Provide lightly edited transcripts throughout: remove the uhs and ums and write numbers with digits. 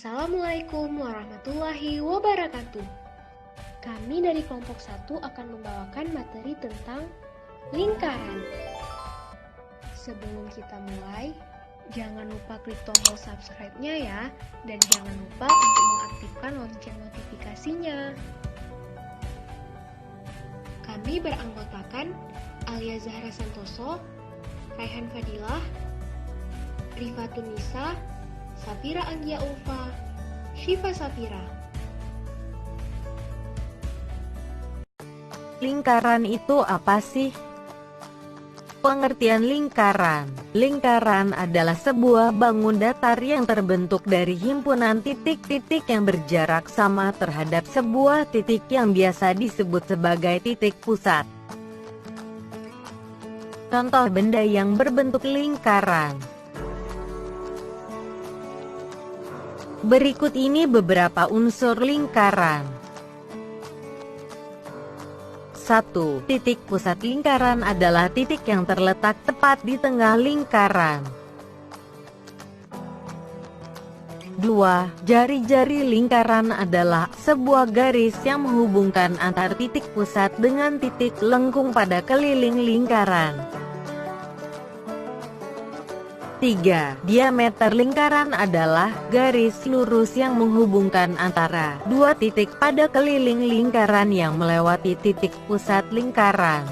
Assalamualaikum warahmatullahi wabarakatuh. Kami dari kelompok 1 akan membawakan materi tentang lingkaran. Sebelum kita mulai, jangan lupa klik tombol subscribe-nya ya, dan jangan lupa untuk mengaktifkan lonceng notifikasinya. Kami beranggotakan Alia Zahra Santoso, Raihan Fadilah, Rifatun Nisa, Safira Anggia Ulfa, Syifa Safira. Lingkaran itu apa sih? Pengertian lingkaran. Lingkaran adalah sebuah bangun datar yang terbentuk dari himpunan titik-titik yang berjarak sama terhadap sebuah titik yang biasa disebut sebagai titik pusat. Contoh benda yang berbentuk lingkaran. Berikut ini beberapa unsur lingkaran. 1. Titik pusat lingkaran adalah titik yang terletak tepat di tengah lingkaran. 2. Jari-jari lingkaran adalah sebuah garis yang menghubungkan antar titik pusat dengan titik lengkung pada keliling lingkaran. 3. Diameter lingkaran adalah garis lurus yang menghubungkan antara dua titik pada keliling lingkaran yang melewati titik pusat lingkaran.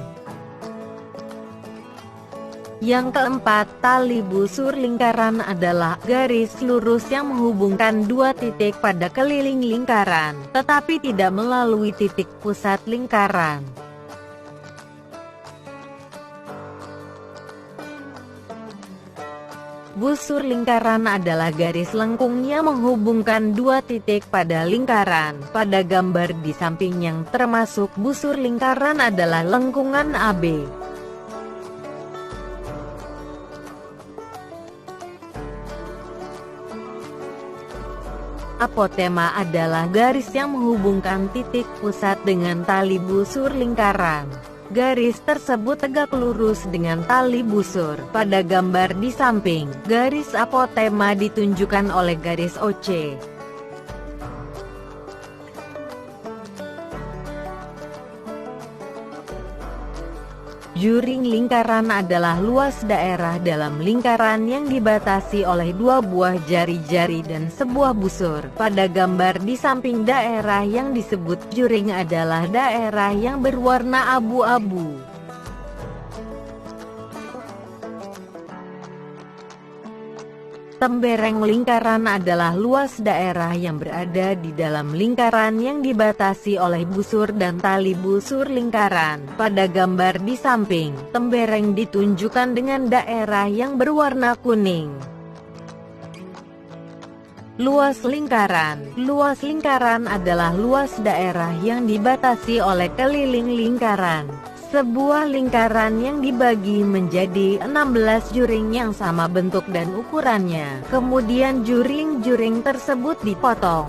Yang keempat, tali busur lingkaran adalah garis lurus yang menghubungkan dua titik pada keliling lingkaran, tetapi tidak melalui titik pusat lingkaran. Busur lingkaran adalah garis lengkung yang menghubungkan dua titik pada lingkaran. Pada gambar di samping yang termasuk busur lingkaran adalah lengkungan AB. Apotema adalah garis yang menghubungkan titik pusat dengan tali busur lingkaran. Garis tersebut tegak lurus dengan tali busur. Pada gambar di samping, garis apotema ditunjukkan oleh garis OC. Juring lingkaran adalah luas daerah dalam lingkaran yang dibatasi oleh dua buah jari-jari dan sebuah busur. Pada gambar di samping, daerah yang disebut juring adalah daerah yang berwarna abu-abu. Tembereng lingkaran adalah luas daerah yang berada di dalam lingkaran yang dibatasi oleh busur dan tali busur lingkaran. Pada gambar di samping, tembereng ditunjukkan dengan daerah yang berwarna kuning. Luas lingkaran. Luas lingkaran adalah luas daerah yang dibatasi oleh keliling lingkaran. Sebuah lingkaran yang dibagi menjadi 16 juring yang sama bentuk dan ukurannya. Kemudian juring-juring tersebut dipotong.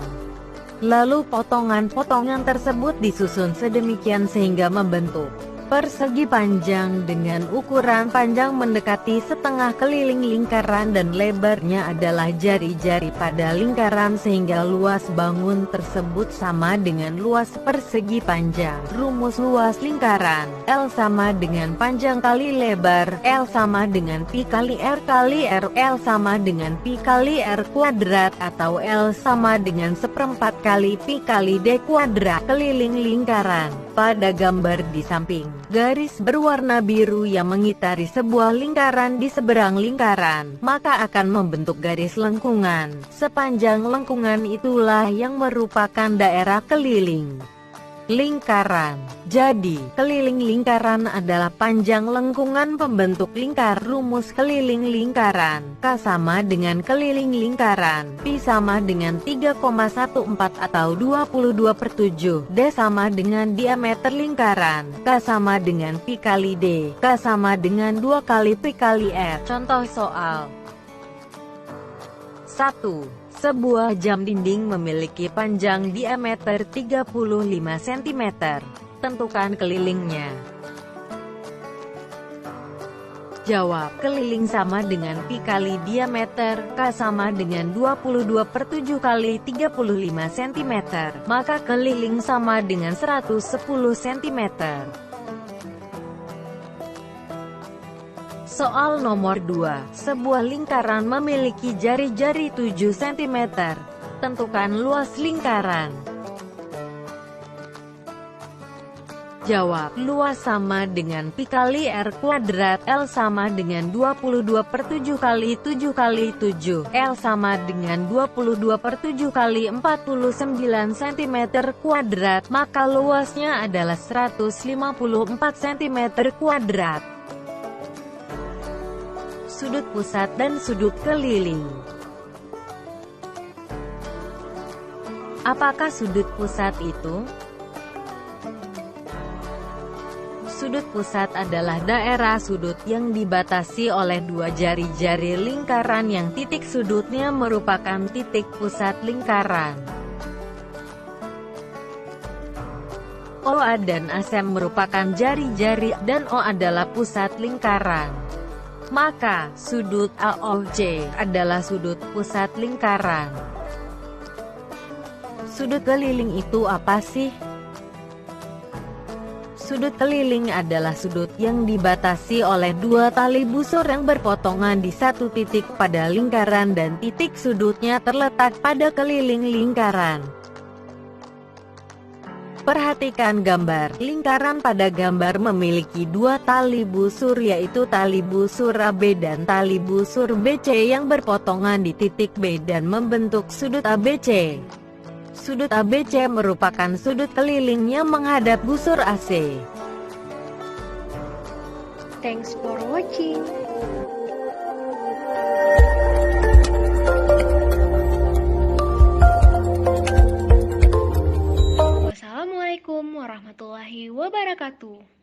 Lalu potongan-potongan tersebut disusun sedemikian sehingga membentuk persegi panjang dengan ukuran panjang mendekati setengah keliling lingkaran dan lebarnya adalah jari-jari pada lingkaran sehingga luas bangun tersebut sama dengan luas persegi panjang. Rumus luas lingkaran, L sama dengan panjang kali lebar, L sama dengan pi kali R kali R, L sama dengan pi kali R kuadrat atau L sama dengan 1/4 kali pi kali D kuadrat keliling lingkaran. Pada gambar di samping, garis berwarna biru yang mengitari sebuah lingkaran di seberang lingkaran, maka akan membentuk garis lengkungan. Sepanjang lengkungan itulah yang merupakan daerah keliling lingkaran. Jadi, keliling lingkaran adalah panjang lengkungan pembentuk lingkar. Rumus keliling lingkaran, K sama dengan keliling lingkaran, Pi sama dengan 3,14 atau 22/7, D sama dengan diameter lingkaran, K sama dengan Pi kali D, K sama dengan 2 kali Pi kali R. Contoh soal 1. Sebuah jam dinding memiliki panjang diameter 35 cm. Tentukan kelilingnya. Jawab. Keliling sama dengan pi kali diameter, K sama dengan 22/7 kali 35 cm, maka keliling sama dengan 110 cm. Soal nomor 2. Sebuah lingkaran memiliki jari-jari 7 cm. Tentukan luas lingkaran. Jawab. Luas sama dengan pi kali r kuadrat, L sama dengan 22/7 kali 7 kali 7, L sama dengan 22/7 kali 49 cm kuadrat, maka luasnya adalah 154 cm kuadrat. Sudut pusat dan sudut keliling. Apakah sudut pusat itu? Sudut pusat adalah daerah sudut yang dibatasi oleh dua jari-jari lingkaran yang titik sudutnya merupakan titik pusat lingkaran. OA dan AC merupakan jari-jari dan O adalah pusat lingkaran. Maka, sudut AOC adalah sudut pusat lingkaran. Sudut keliling itu apa sih? Sudut keliling adalah sudut yang dibatasi oleh dua tali busur yang berpotongan di satu titik pada lingkaran dan titik sudutnya terletak pada keliling lingkaran. Perhatikan gambar. Lingkaran pada gambar memiliki dua tali busur, yaitu tali busur AB dan tali busur BC yang berpotongan di titik B dan membentuk sudut ABC. Sudut ABC merupakan sudut keliling yang menghadap busur AC. Thanks for watching. Wassalamualaikum warahmatullahi wabarakatuh.